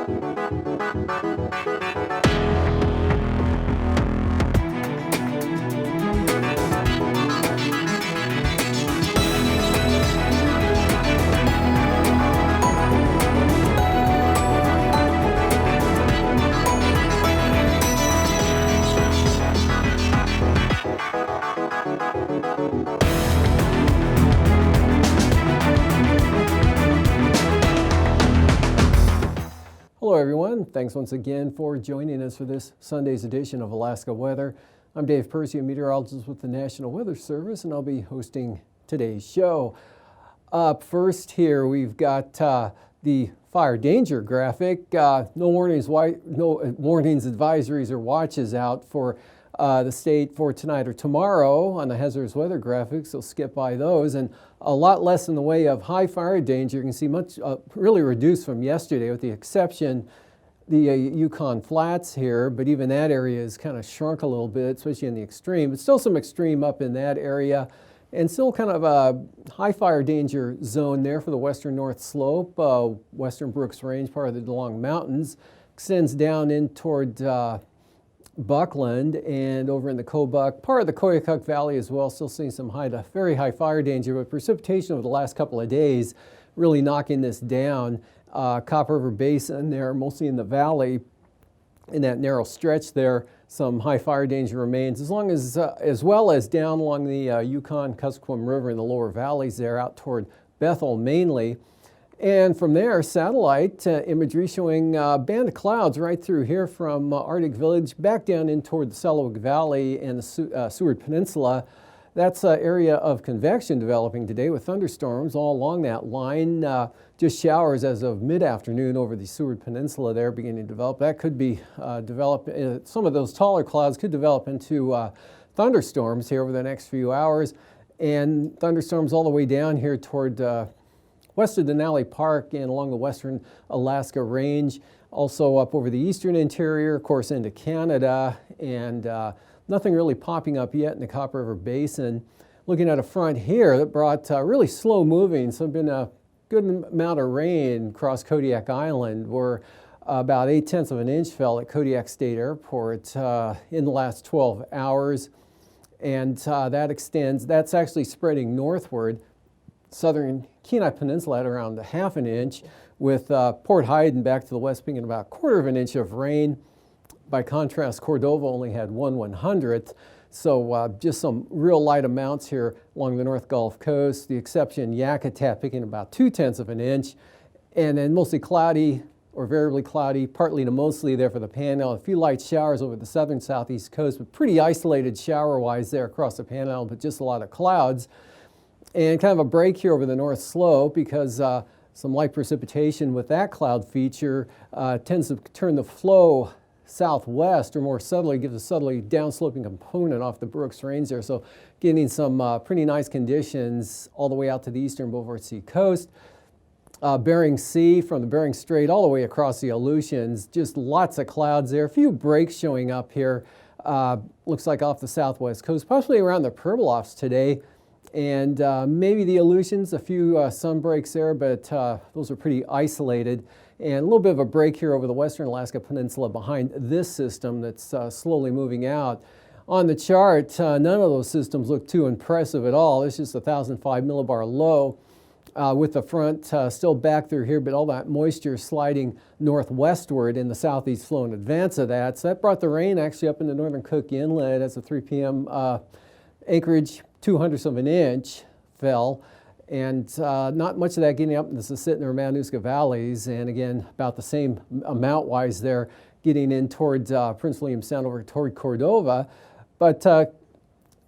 Hello everyone, thanks once again for joining us for this Sunday's edition of Alaska Weather. I'm Dave Percy, a meteorologist with the National Weather Service, and I'll be hosting today's show. Up first here, we've got the fire danger graphic. No warnings, advisories, or watches out for the state for tonight or tomorrow on the hazardous weather graphics, so skip by those. And a lot less in the way of high fire danger. You can see much really reduced from yesterday, with the exception the Yukon Flats here, but even that area has kind of shrunk a little bit, especially in the extreme, but still some extreme up in that area, and still kind of a high fire danger zone there for the western North Slope, western Brooks Range, part of the DeLong Mountains, extends down in toward Buckland and over in the Kobuk, part of the Koyukuk Valley as well, still seeing some very high fire danger, but precipitation over the last couple of days really knocking this down. Copper River Basin there, mostly in the valley, in that narrow stretch there, some high fire danger remains, as well as down along the Yukon Kuskokwim River in the lower valleys there, out toward Bethel mainly. And from there, satellite imagery showing a band of clouds right through here from Arctic Village back down in toward the Selawik Valley and the Seward Peninsula. That's an area of convection developing today with thunderstorms all along that line. Just showers as of mid-afternoon over the Seward Peninsula there beginning to develop. That could be some of those taller clouds could develop into thunderstorms here over the next few hours. And thunderstorms all the way down here toward west of Denali Park and along the western Alaska Range, also up over the eastern interior, of course, into Canada, and nothing really popping up yet in the Copper River Basin. Looking at a front here that brought really slow moving, so been a good amount of rain across Kodiak Island, where about 0.8 of an inch fell at Kodiak State Airport in the last 12 hours. And that's actually spreading northward. Southern Kenai Peninsula at around 0.5 an inch, with Port Hayden back to the west being about 1/4 of an inch of rain. By contrast, Cordova only had 1/100th, so just some real light amounts here along the North Gulf Coast. The exception, Yakutat picking about 0.2 of an inch, and then mostly cloudy or variably cloudy, partly to mostly there for the Panhandle. A few light showers over the southern southeast coast, but pretty isolated shower-wise there across the Panhandle, but just a lot of clouds. And kind of a break here over the North Slope because some light precipitation with that cloud feature tends to turn the flow southwest, or more southerly, gives a southerly downsloping component off the Brooks Range there. So getting some pretty nice conditions all the way out to the eastern Beaufort Sea coast. Bering Sea from the Bering Strait all the way across the Aleutians, just lots of clouds there. A few breaks showing up here. Looks like off the southwest coast, possibly around the Pribilofs today. And maybe the Aleutians, a few sun breaks there, but those are pretty isolated. And a little bit of a break here over the western Alaska Peninsula behind this system that's slowly moving out. On the chart, none of those systems look too impressive at all. It's just a 1,005 millibar low with the front still back through here, but all that moisture sliding northwestward in the southeast flow in advance of that. So that brought the rain actually up into northern Cook Inlet as of 3 p.m. Anchorage, 0.02 of an inch fell, and not much of that getting up in the Susitna or Matanuska valleys, and again about the same amount wise there getting in towards Prince William Sound over toward Cordova. But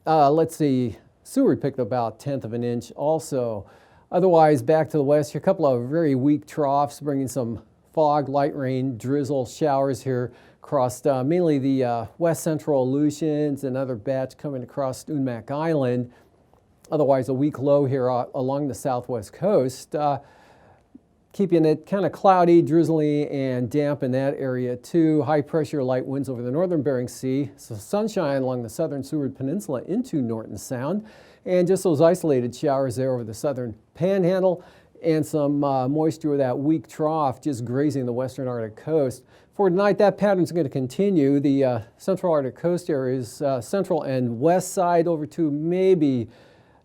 let's see, Seward picked up about 1/10 of an inch also. Otherwise, back to the west here, a couple of very weak troughs bringing some fog, light rain, drizzle, showers here across mainly the west central Aleutians, and another batch coming across Unmac Island. Otherwise, a weak low here along the southwest coast, keeping it kind of cloudy, drizzly, and damp in that area too. High pressure, light winds over the northern Bering Sea. So sunshine along the southern Seward Peninsula into Norton Sound, and just those isolated showers there over the southern Panhandle. and some moisture with that weak trough just grazing the western Arctic coast. For tonight, that pattern is going to continue. The central Arctic coast areas, central and west side over to maybe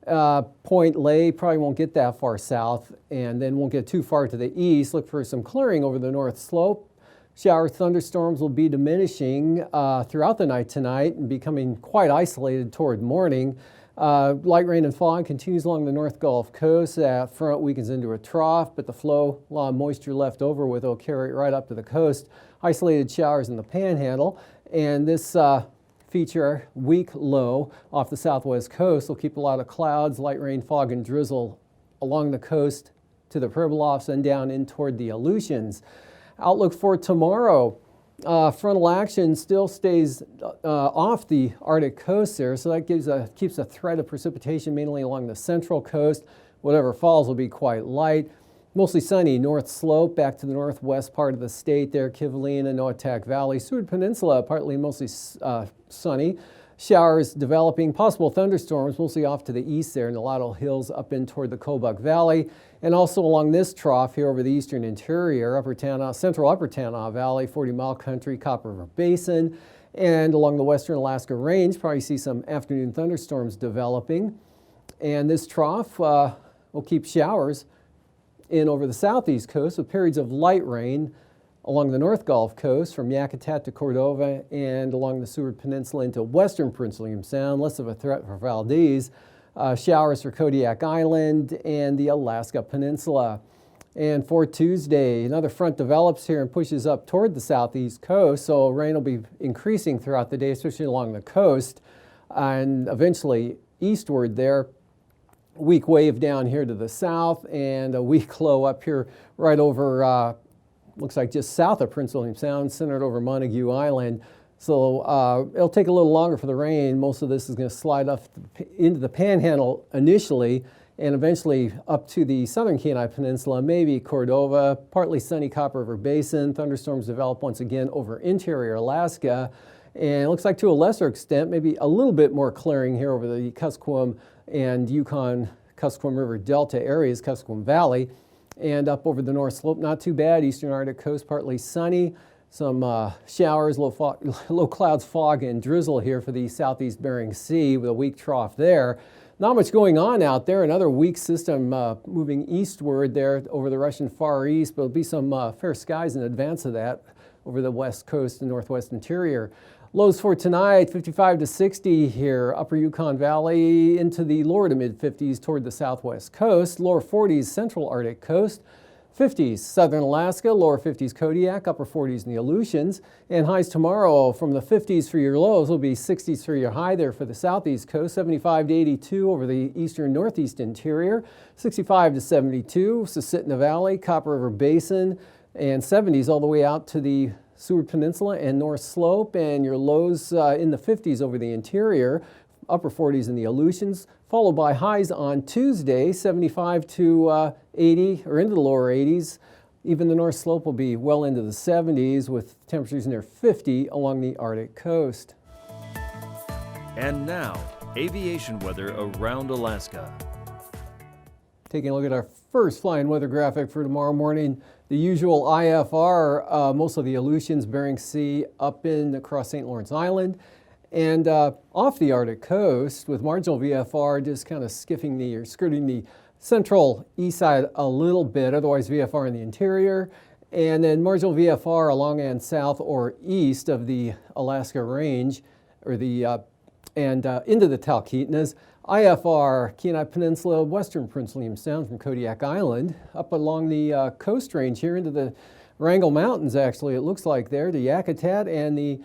Point Lay, probably won't get that far south, and then won't get too far to the east. Look for some clearing over the north slope. Shower thunderstorms will be diminishing throughout the night tonight and becoming quite isolated toward morning. Light rain and fog continues along the North Gulf Coast. That front weakens into a trough, but the flow, a lot of moisture left over with, will carry it right up to the coast. Isolated showers in the Panhandle, and this feature weak low off the southwest coast will keep a lot of clouds, light rain, fog, and drizzle along the coast to the Pribilofs and down in toward the Aleutians. Outlook for tomorrow. Frontal action still stays off the Arctic coast there, so that keeps a threat of precipitation mainly along the central coast. Whatever falls will be quite light. Mostly sunny north slope back to the northwest part of the state there, Kivalina, Noatak Valley, Seward Peninsula, partly mostly sunny. Showers developing, possible thunderstorms mostly off to the east there in the Laurel Hills up in toward the Kobuk Valley, and also along this trough here over the eastern interior, central Upper Tanana Valley, 40-mile country, Copper River Basin, and along the western Alaska Range, probably see some afternoon thunderstorms developing. And this trough will keep showers in over the southeast coast with periods of light rain along the North Gulf Coast from Yakutat to Cordova and along the Seward Peninsula into western Prince William Sound, less of a threat for Valdez. Showers for Kodiak Island and the Alaska Peninsula. And for Tuesday, another front develops here and pushes up toward the southeast coast, so rain will be increasing throughout the day, especially along the coast, and eventually eastward there. Weak wave down here to the south and a weak low up here right over, looks like just south of Prince William Sound, centered over Montague Island. So it'll take a little longer for the rain. Most of this is going to slide up into the Panhandle initially and eventually up to the southern Kenai Peninsula, maybe Cordova, partly sunny Copper River Basin. Thunderstorms develop once again over interior Alaska. And it looks like to a lesser extent, maybe a little bit more clearing here over the Kuskokwim and Yukon Kuskokwim River Delta areas, Kuskokwim Valley, and up over the north slope. Not too bad. Eastern Arctic coast, partly sunny. Some showers, low clouds, fog, and drizzle here for the southeast Bering Sea with a weak trough there. Not much going on out there. Another weak system moving eastward there over the Russian Far East, but there'll be some fair skies in advance of that over the west coast and northwest interior. Lows for tonight, 55 to 60 here, upper Yukon Valley into the lower to mid-50s toward the southwest coast, lower 40s central Arctic coast, 50s southern Alaska, lower 50s Kodiak, upper 40s in the Aleutians, and highs tomorrow from the 50s for your lows will be 60s for your high there for the southeast coast, 75 to 82 over the eastern northeast interior, 65 to 72, Susitna Valley, Copper River Basin, and 70s all the way out to the Seward Peninsula and North Slope, and your lows in the 50s over the interior, upper 40s in the Aleutians, followed by highs on Tuesday, 75 to 80 or into the lower 80s. Even the North Slope will be well into the 70s with temperatures near 50 along the Arctic coast. And now, aviation weather around Alaska. Taking a look at our first flying weather graphic for tomorrow morning. The usual IFR, most of the Aleutians, Bering Sea, up in across St. Lawrence Island, and off the Arctic coast with marginal VFR just kind of skirting the central east side a little bit, otherwise VFR in the interior, and then marginal VFR along and south or east of the Alaska Range, or the into the Talkeetnas. IFR, Kenai Peninsula, western Prince William Sound from Kodiak Island, up along the coast range here into the Wrangell Mountains, actually, it looks like there, to Yakutat and the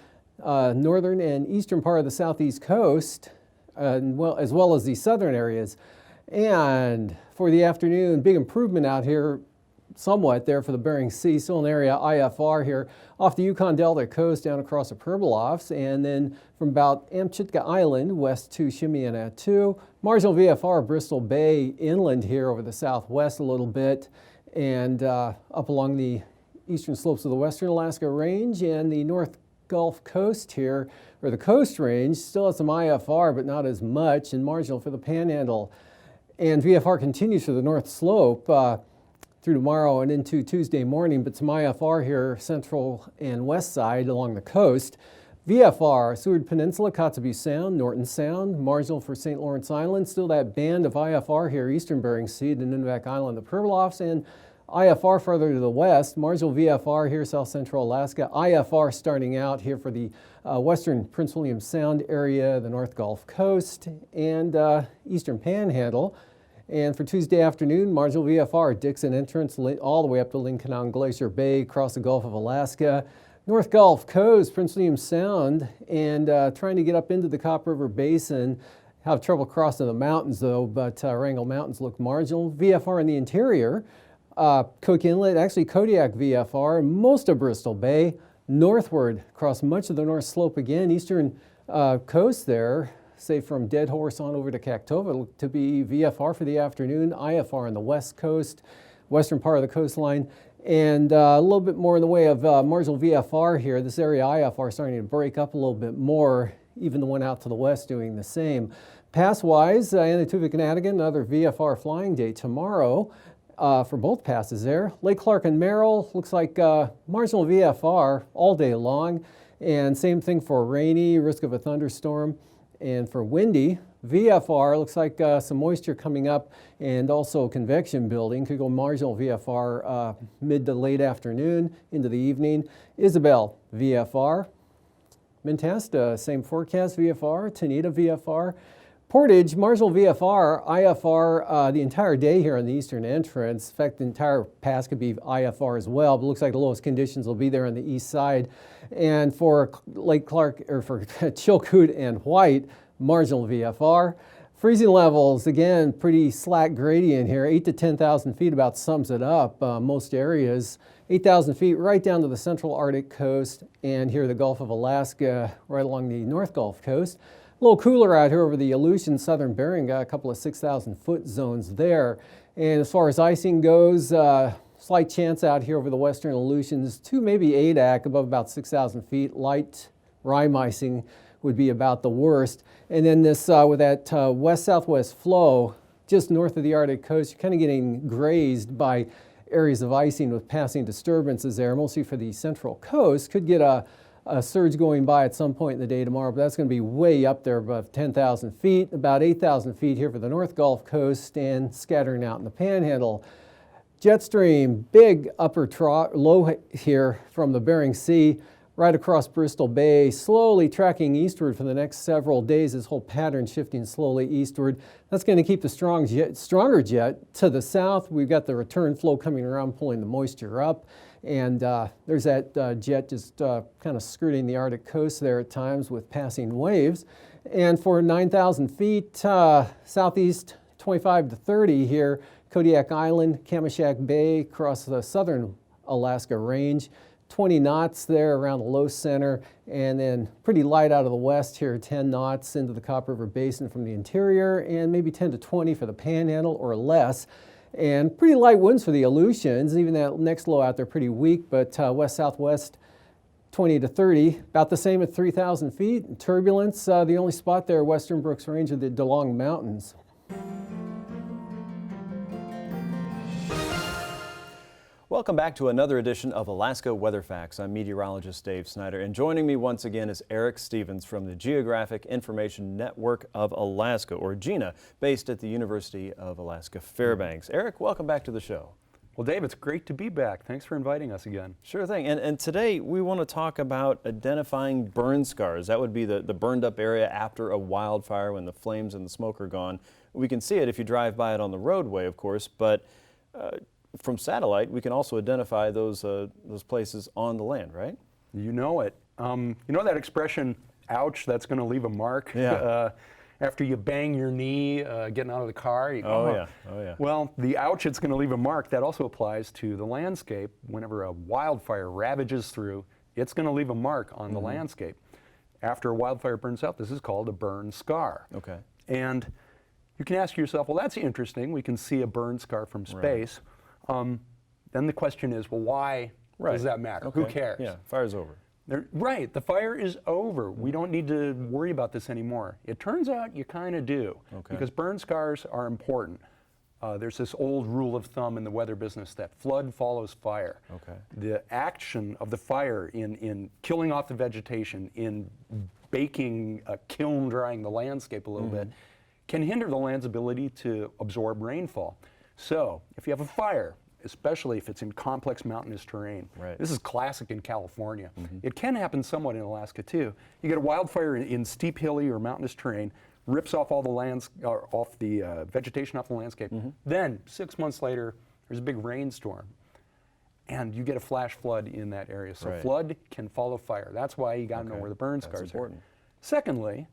northern and eastern part of the southeast coast, as well as the southern areas. And for the afternoon, big improvement out here somewhat there for the Bering Sea, still an area IFR here off the Yukon Delta coast down across the Pribilofs, and then from about Amchitka Island west to Shimianatu, marginal VFR Bristol Bay inland here over the southwest a little bit, and up along the eastern slopes of the western Alaska Range and the North Gulf Coast here, or the Coast Range, still has some IFR but not as much, and marginal for the Panhandle. And VFR continues for the North Slope. through tomorrow and into Tuesday morning, but some IFR here, central and west side along the coast. VFR, Seward Peninsula, Kotzebue Sound, Norton Sound, marginal for St. Lawrence Island. Still that band of IFR here, eastern Bering Sea, the Nunivak Island, the Pribilofs, and IFR further to the west, marginal VFR here, south central Alaska. IFR starting out here for the western Prince William Sound area, the North Gulf Coast, and eastern Panhandle. And for Tuesday afternoon, marginal VFR, Dixon entrance all the way up to Lincoln Glacier Bay, across the Gulf of Alaska. North Gulf Coast, Prince William Sound, and trying to get up into the Cop River Basin. Have trouble crossing the mountains though, but Wrangell Mountains look marginal. VFR in the interior, Cook Inlet, actually Kodiak VFR, most of Bristol Bay, northward across much of the north slope again, eastern coast there, say from Dead Horse on over to Kaktovik, look to be VFR for the afternoon, IFR on the west coast, western part of the coastline. And a little bit more in the way of marginal VFR here. This area IFR starting to break up a little bit more, even the one out to the west doing the same. Pass-wise, Anaktuvik and Adigan, another VFR flying day tomorrow for both passes there. Lake Clark and Merrill, looks like marginal VFR all day long. And same thing for rainy, risk of a thunderstorm. And for windy, VFR, looks like some moisture coming up and also convection building. Could go marginal VFR mid to late afternoon into the evening. Isabel, VFR. Mentasta, same forecast, VFR. Tanita, VFR. Portage, marginal VFR, IFR the entire day here on the eastern entrance. In fact, the entire pass could be IFR as well, but looks like the lowest conditions will be there on the east side. And for Lake Clark, or for Chilkoot and White, marginal VFR. Freezing levels, again, pretty slack gradient here, 8 to 10,000 feet about sums it up. Most areas, 8,000 feet right down to the central Arctic coast, and here the Gulf of Alaska, right along the North Gulf Coast. A little cooler out here over the Aleutian, southern Bering, got a couple of 6,000 foot zones there. And as far as icing goes, slight chance out here over the western Aleutians, 2 maybe 8 above about 6,000 feet. Light rime icing would be about the worst. And then this, with that west-southwest flow, just north of the Arctic coast, you're kind of getting grazed by areas of icing with passing disturbances there, mostly for the central coast. Could get a surge going by at some point in the day tomorrow, but that's going to be way up there above 10,000 feet, about 8,000 feet here for the North Gulf Coast and scattering out in the Panhandle. Jet stream, big upper low here from the Bering Sea right across Bristol Bay, slowly tracking eastward for the next several days. This whole pattern shifting slowly eastward. That's going to keep the stronger jet to the south. We've got the return flow coming around, pulling the moisture up. And there's that jet just kind of skirting the Arctic coast there at times with passing waves. And for 9,000 feet southeast 25 to 30 here, Kodiak Island, Kamishak Bay, across the southern Alaska range. 20 knots there around the low center, and then pretty light out of the west here, 10 knots into the Cop River Basin from the interior, and maybe 10 to 20 for the Panhandle or less. And pretty light winds for the Aleutians. Even that next low out there pretty weak, but west-southwest 20 to 30, about the same at 3,000 feet. Turbulence, the only spot there, western Brooks Range of the DeLong Mountains. Welcome back to another edition of Alaska Weather Facts. I'm meteorologist Dave Snider, and joining me once again is Eric Stevens from the Geographic Information Network of Alaska, or GINA, based at the University of Alaska Fairbanks. Eric, welcome back to the show. Well, Dave, it's great to be back. Thanks for inviting us again. Sure thing. And today we want to talk about identifying burn scars. That would be the burned up area after a wildfire when the flames and the smoke are gone. We can see it if you drive by it on the roadway, of course, but from satellite, we can also identify those places on the land, right? You know it. You know that expression, ouch, that's going to leave a mark? Yeah. After you bang your knee getting out of the car. You go, Oh, yeah. Well, the ouch, it's going to leave a mark, that also applies to the landscape. Whenever a wildfire ravages through, it's going to leave a mark on the landscape. After a wildfire burns out, this is called a burn scar. Okay. And you can ask yourself, well, that's interesting. We can see a burn scar from space. Right. Then the question is, well, why does that matter? Okay. Who cares? Yeah, fire's over. Right, the fire is over. We don't need to worry about this anymore. It turns out you kind of do, because burn scars are important. There's this old rule of thumb in the weather business that flood follows fire. Okay. The action of the fire in killing off the vegetation, in baking, kiln drying the landscape a little bit, can hinder the land's ability to absorb rainfall. So if you have a fire, especially if it's in complex mountainous terrain, this is classic in California. It can happen somewhat in Alaska too. You get a wildfire in steep, hilly, or mountainous terrain, rips off all the vegetation off the landscape. Then 6 months later, there's a big rainstorm, and you get a flash flood in that area. So flood can follow fire. That's why you got to know where the burn scars are. Secondly,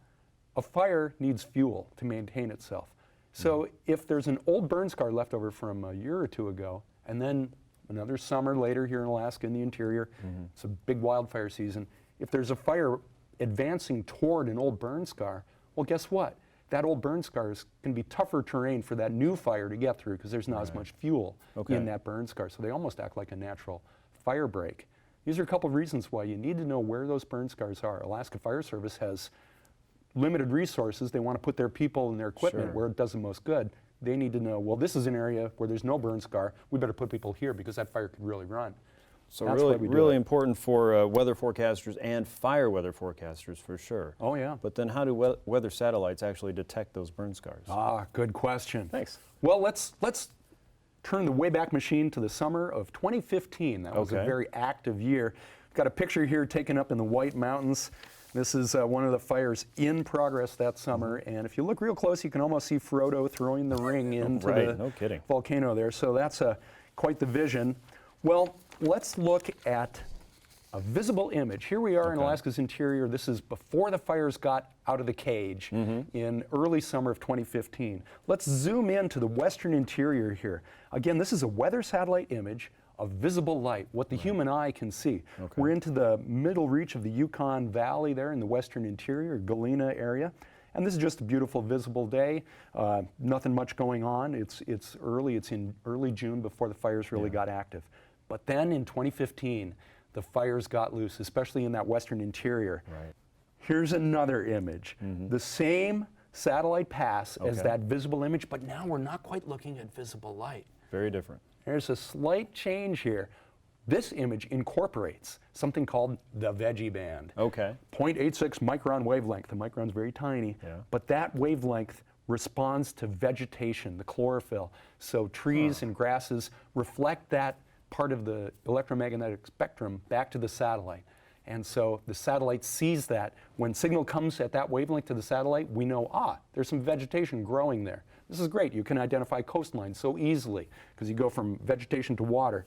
a fire needs fuel to maintain itself. So if there's an old burn scar left over from a year or two ago, and then another summer later here in Alaska in the interior, it's a big wildfire season. If there's a fire advancing toward an old burn scar, well, guess what? That old burn scars can be tougher terrain for that new fire to get through because there's not as much fuel in that burn scar. So they almost act like a natural fire break. These are a couple of reasons why you need to know where those burn scars are. Alaska Fire Service has limited resources. They want to put their people and their equipment where it does the most good. They need to know, well, this is an area where there's no burn scar. We better put people here because that fire could really run. So really important for weather forecasters and fire weather forecasters for sure. Oh yeah. But then how do weather satellites actually detect those burn scars? Ah, good question. Thanks. Well, let's turn the Wayback Machine to the summer of 2015. That was a very active year. We've got a picture here taken up in the White Mountains. This is one of the fires in progress that summer, and if you look real close, you can almost see Frodo throwing the ring into the volcano there. So that's quite the vision. Well, let's look at a visible image. Here we are in Alaska's interior. This is before the fires got out of the cage in early summer of 2015. Let's zoom into the western interior here. Again, this is a weather satellite image of visible light, what the human eye can see. We're into the middle reach of the Yukon Valley there in the western interior, Galena area. And this is just a beautiful visible day. Nothing much going on. It's in early June before the fires really got active. But then in 2015, the fires got loose, especially in that western interior. Here's another image. The same satellite pass as that visible image, but now we're not quite looking at visible light. Very different. There's a slight change here. This image incorporates something called the veggie band. 0.86 micron wavelength. The micron's very tiny, but that wavelength responds to vegetation, the chlorophyll. So trees and grasses reflect that part of the electromagnetic spectrum back to the satellite. And so the satellite sees that. When signal comes at that wavelength to the satellite, we know, there's some vegetation growing there. This is great. You can identify coastlines so easily because you go from vegetation to water.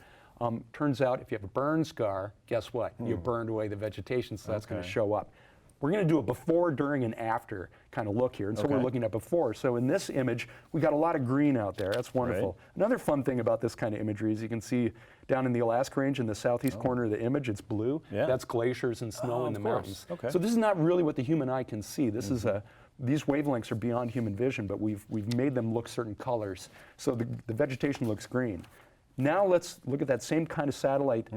Turns out if you have a burn scar, guess what? You burned away the vegetation, so that's going to show up. We're going to do a before, during, and after kind of look here. And so we're looking at before. So in this image, we got a lot of green out there. That's wonderful. Another fun thing about this kind of imagery is you can see down in the Alaska Range in the southeast corner of the image, it's blue. That's glaciers and snow in the mountains. So this is not really what the human eye can see. This is these wavelengths are beyond human vision, but we've made them look certain colors. So the vegetation looks green. Now let's look at that same kind of satellite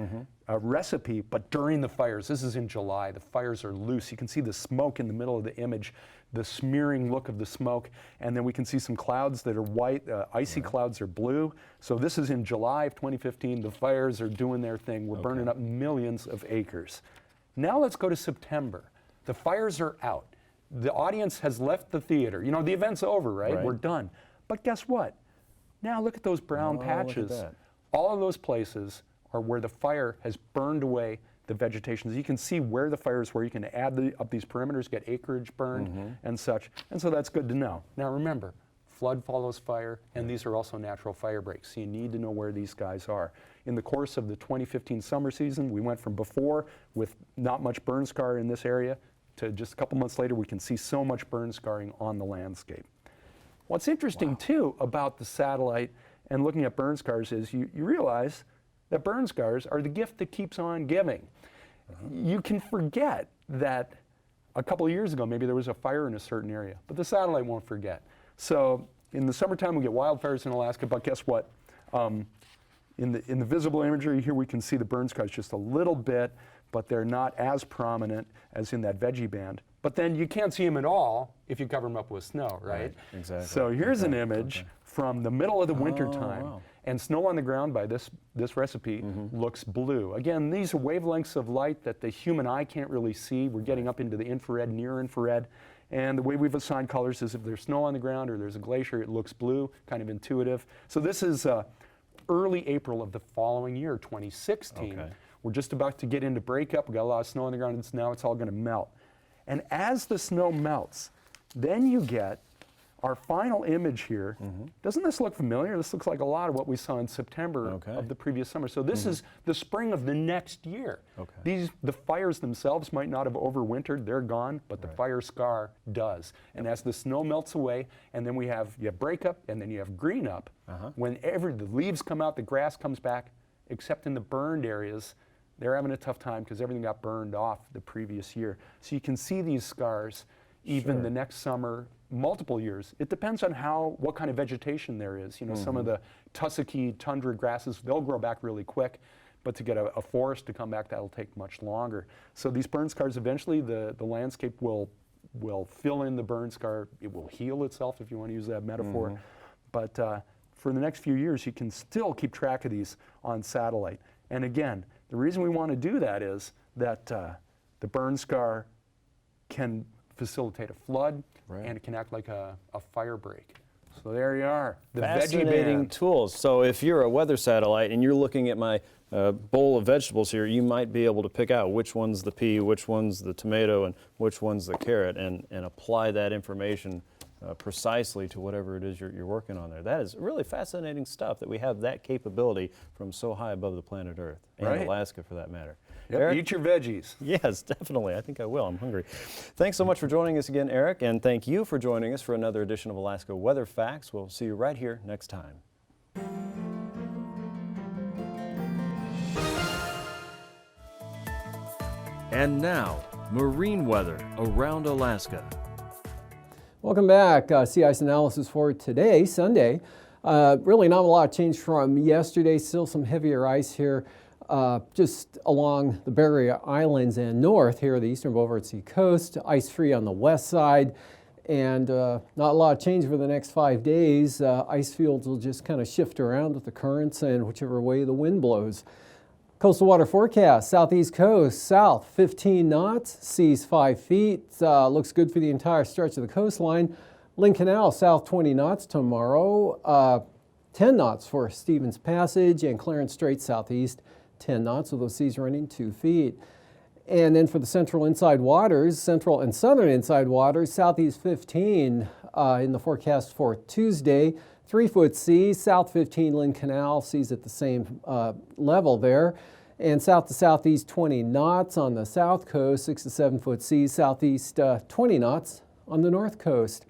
recipe, but during the fires. This is in July. The fires are loose. You can see the smoke in the middle of the image, the smearing look of the smoke, and then we can see some clouds that are white. Icy clouds are blue. So this is in July of 2015. The fires are doing their thing. We're burning up millions of acres. Now let's go to September. The fires are out. The audience has left the theater. You know, the event's over, right? We're done. But guess what? Now look at those brown patches. All of those places are where the fire has burned away the vegetation. So you can see where the fires were. You can add up these perimeters, get acreage burned and such. And so that's good to know. Now remember, flood follows fire, and these are also natural fire breaks. So you need to know where these guys are. In the course of the 2015 summer season, we went from before with not much burn scar in this area to just a couple months later, we can see so much burn scarring on the landscape. What's interesting too about the satellite and looking at burn scars is you realize that burn scars are the gift that keeps on giving. You can forget that a couple of years ago maybe there was a fire in a certain area, but the satellite won't forget. So in the summertime we get wildfires in Alaska, but guess what? In the visible imagery here we can see the burn scars just a little bit, but they're not as prominent as in that veggie band. But then you can't see them at all if you cover them up with snow, right? Exactly. So here's an image from the middle of the winter time. Wow. And snow on the ground by this recipe looks blue. Again, these are wavelengths of light that the human eye can't really see. We're getting up into the infrared, near infrared. And the way we've assigned colors is if there's snow on the ground or there's a glacier, it looks blue, kind of intuitive. So this is early April of the following year, 2016. Okay. We're just about to get into breakup. We've got a lot of snow on the ground, and now it's all going to melt. And as the snow melts, then you get our final image here. Doesn't this look familiar? This looks like a lot of what we saw in September of the previous summer. So this is the spring of the next year. The fires themselves might not have overwintered, they're gone, but the fire scar does. And as the snow melts away, and then you have breakup, and then you have green up, whenever the leaves come out, the grass comes back, except in the burned areas, they're having a tough time because everything got burned off the previous year. So you can see these scars even the next summer, multiple years. It depends on what kind of vegetation there is. You know, some of the tussocky tundra grasses, they'll grow back really quick, but to get a forest to come back, that'll take much longer. So these burn scars, eventually the landscape will fill in the burn scar. It will heal itself, if you want to use that metaphor. But for the next few years, you can still keep track of these on satellite. And again, the reason we want to do that is that the burn scar can facilitate a flood, and it can act like a fire break. So there you are, the veggie band. tools. So if you're a weather satellite and you're looking at my bowl of vegetables here, you might be able to pick out which one's the pea, which one's the tomato, and which one's the carrot, and apply that information precisely to whatever it is you're working on there. That is really fascinating stuff, that we have that capability from so high above the planet Earth, and Alaska for that matter. Yep, Eric? eat your veggies. Yes, definitely. I think I will. I'm hungry. Thanks so much for joining us again, Eric, and thank you for joining us for another edition of Alaska Weather Facts. We'll see you right here next time. And now, marine weather around Alaska. Welcome back. Sea ice analysis for today, Sunday. Really not a lot of change from yesterday. Still some heavier ice here just along the Barrier Islands and north here, the eastern Beaufort Sea coast. Ice free on the west side, and not a lot of change for the next 5 days. Ice fields will just kind of shift around with the currents and whichever way the wind blows. Coastal water forecast, southeast coast, south 15 knots, seas 5 feet. Looks good for the entire stretch of the coastline. Lynn Canal, south 20 knots tomorrow. 10 knots for Stevens Passage, and Clarence Strait southeast 10 knots, with those seas running 2 feet. And then for the central inside waters, central and southern inside waters, southeast 15 in the forecast for Tuesday. 3-foot seas, south 15 Lynn Canal, seas at the same level there. And south to southeast 20 knots on the south coast, 6 to 7 foot seas, southeast 20 knots on the north coast.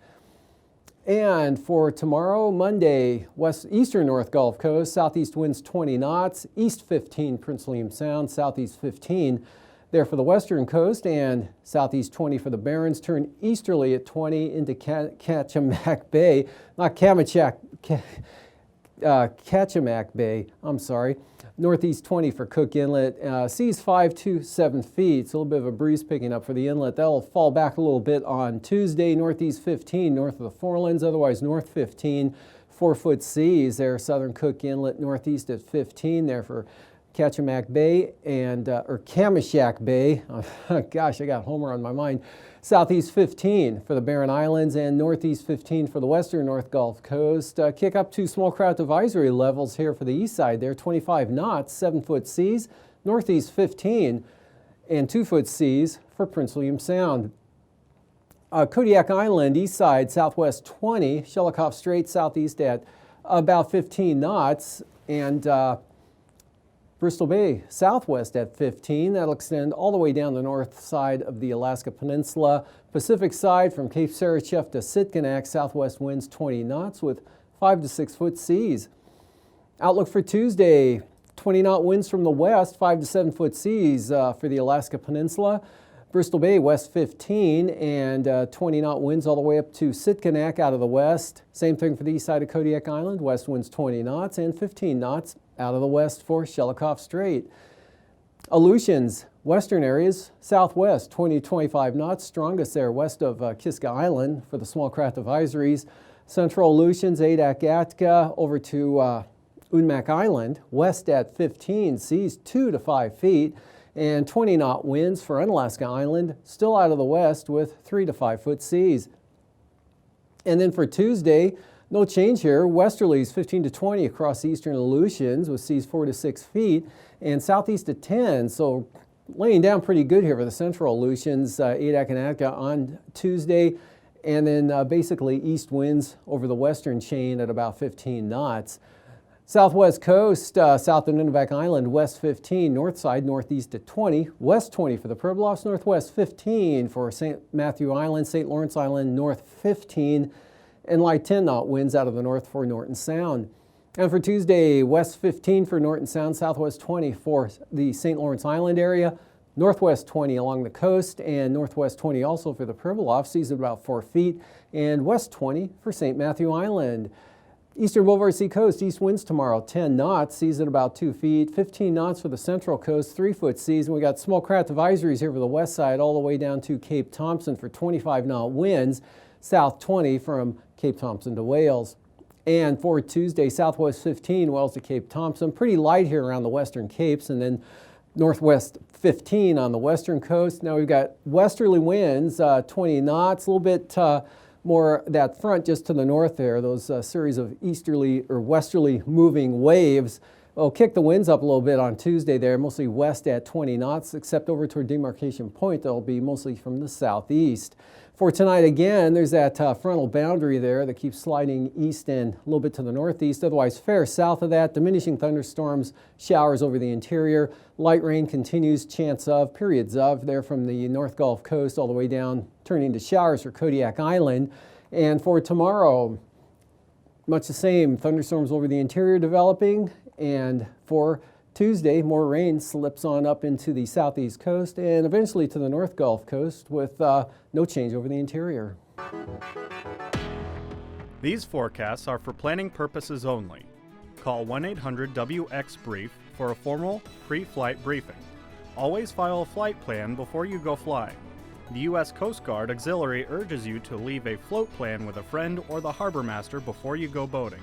And for tomorrow, Monday, eastern North Gulf Coast, southeast winds 20 knots, east 15 Prince William Sound, southeast 15 there for the western coast, and southeast 20 for the Barrens. Turn easterly at 20 into Kachemak Bay, not Kachemak Bay, I'm sorry. Northeast 20 for Cook Inlet. Seas 5 to 7 feet. It's a little bit of a breeze picking up for the inlet. That'll fall back a little bit on Tuesday. Northeast 15 north of the Forelands, otherwise north 15. 4-foot seas there. Southern Cook Inlet, northeast at 15 there for Kachemak Bay or Kamishak Bay. Gosh, I got Homer on my mind. Southeast 15 for the Barren Islands, and northeast 15 for the western North Gulf Coast. Kick up to small craft advisory levels here for the east side there. 25 knots, 7-foot seas. Northeast 15 and 2-foot seas for Prince William Sound. Kodiak Island, east side, southwest 20. Shelikof Strait, southeast at about 15 knots. And Bristol Bay, southwest at 15. That'll extend all the way down the north side of the Alaska Peninsula. Pacific side from Cape Sarachef to Sitkinak, southwest winds 20 knots with 5 to 6 foot seas. Outlook for Tuesday, 20 knot winds from the west, 5 to 7 foot seas for the Alaska Peninsula. Bristol Bay, west 15, and 20 knot winds all the way up to Sitkinak out of the west. Same thing for the east side of Kodiak Island, west winds 20 knots and 15 knots out of the west for Shelikof Strait. Aleutians, western areas, southwest, 20 to 25 knots, strongest there west of Kiska Island for the small craft advisories. Central Aleutians, AKwx over to Unmak Island, west at 15, seas 2 to 5 feet, and 20 knot winds for Unalaska Island, still out of the west with 3 to 5 foot seas. And then for Tuesday, no change here. Westerlies 15 to 20 across the eastern Aleutians with seas 4 to 6 feet and southeast to 10. So laying down pretty good here for the central Aleutians, Adak on Tuesday. And then basically east winds over the western chain at about 15 knots. Southwest coast, south of Nunivak Island, west 15, north side, northeast at 20, west 20 for the Pribilofs, northwest 15 for St. Matthew Island, St. Lawrence Island, north 15, and light 10 knot winds out of the north for Norton Sound. And for Tuesday, west 15 for Norton Sound, southwest 20 for the St. Lawrence Island area, northwest 20 along the coast, and northwest 20 also for the Pribilofs, seas at about 4 feet, and west 20 for St. Matthew Island. Eastern Boulevard Sea Coast, east winds tomorrow, 10 knots, seas at about 2 feet, 15 knots for the Central Coast, 3-foot seas. And we got small craft advisories here for the west side all the way down to Cape Thompson for 25 knot winds, south 20 from Cape Thompson to Wales. And for Tuesday, southwest 15, Wales to Cape Thompson, pretty light here around the western capes, and then northwest 15 on the western coast. Now we've got westerly winds, 20 knots, a little bit more that front just to the north there, those series of easterly or westerly moving waves will kick the winds up a little bit on Tuesday there, mostly west at 20 knots, except over toward Demarcation Point, they'll be mostly from the southeast. For tonight again, there's that frontal boundary there that keeps sliding east and a little bit to the northeast. Otherwise, fair south of that, diminishing thunderstorms, showers over the interior. Light rain continues, chance of, periods of, there from the North Gulf Coast all the way down, turning to showers for Kodiak Island. And for tomorrow, much the same, thunderstorms over the interior developing. And for Tuesday, more rain slips on up into the southeast coast and eventually to the North Gulf Coast with no change over the interior. These forecasts are for planning purposes only. Call 1-800-WX-BRIEF for a formal pre-flight briefing. Always file a flight plan before you go flying. The U.S. Coast Guard Auxiliary urges you to leave a float plan with a friend or the harbor master before you go boating.